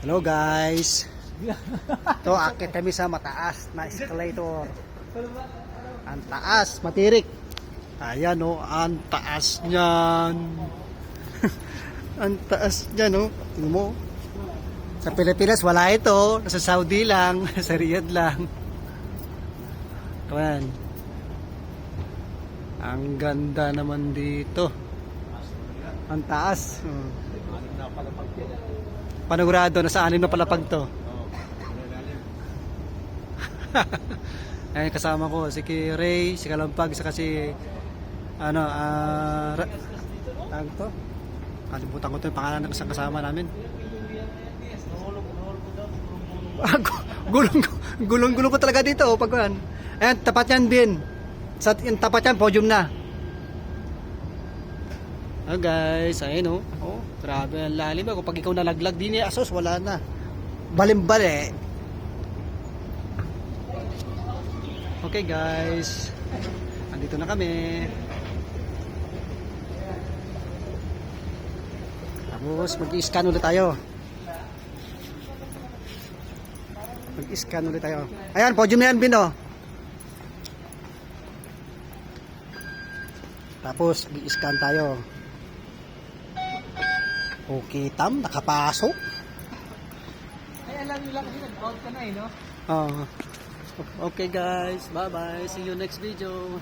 Hello guys. Ito, akit kami sa mataas na escalator. Ang taas, matirik. Ayan o, ang taas niyan. Ang taas niyan o. Tingnan mo. Sa Pilipinas wala ito. Nasa Saudi lang. Sa Riyadh lang. Ayan. Ang ganda naman dito. Ang taas. Panigurado, nasa 6 na palapag to. Ayun, kasama ko si Ray, si Kalampag, saka si tawag to? Kalimutan ko to yung pangalan ng isang kasama namin. Gulong-gulong ko talaga dito pag kuan. Ayan, tapat yan din. Sa yung tapat yan, podium na. Oh guys, ayun oh. Grabe ang lalim. Kapag ikaw nalaglag din asos, wala na. Balimbali. Okay guys. Andito na kami. Tapos mag-i-scan ulit tayo. Mag-i-scan ulit tayo. Ayan, podium na yan, Bino. Tapos mag-i-scan tayo. Okay, Tam, nakapasok. Ay, alam nyo lang kasi nag-out ka na no? Okay guys, bye bye. See you next video.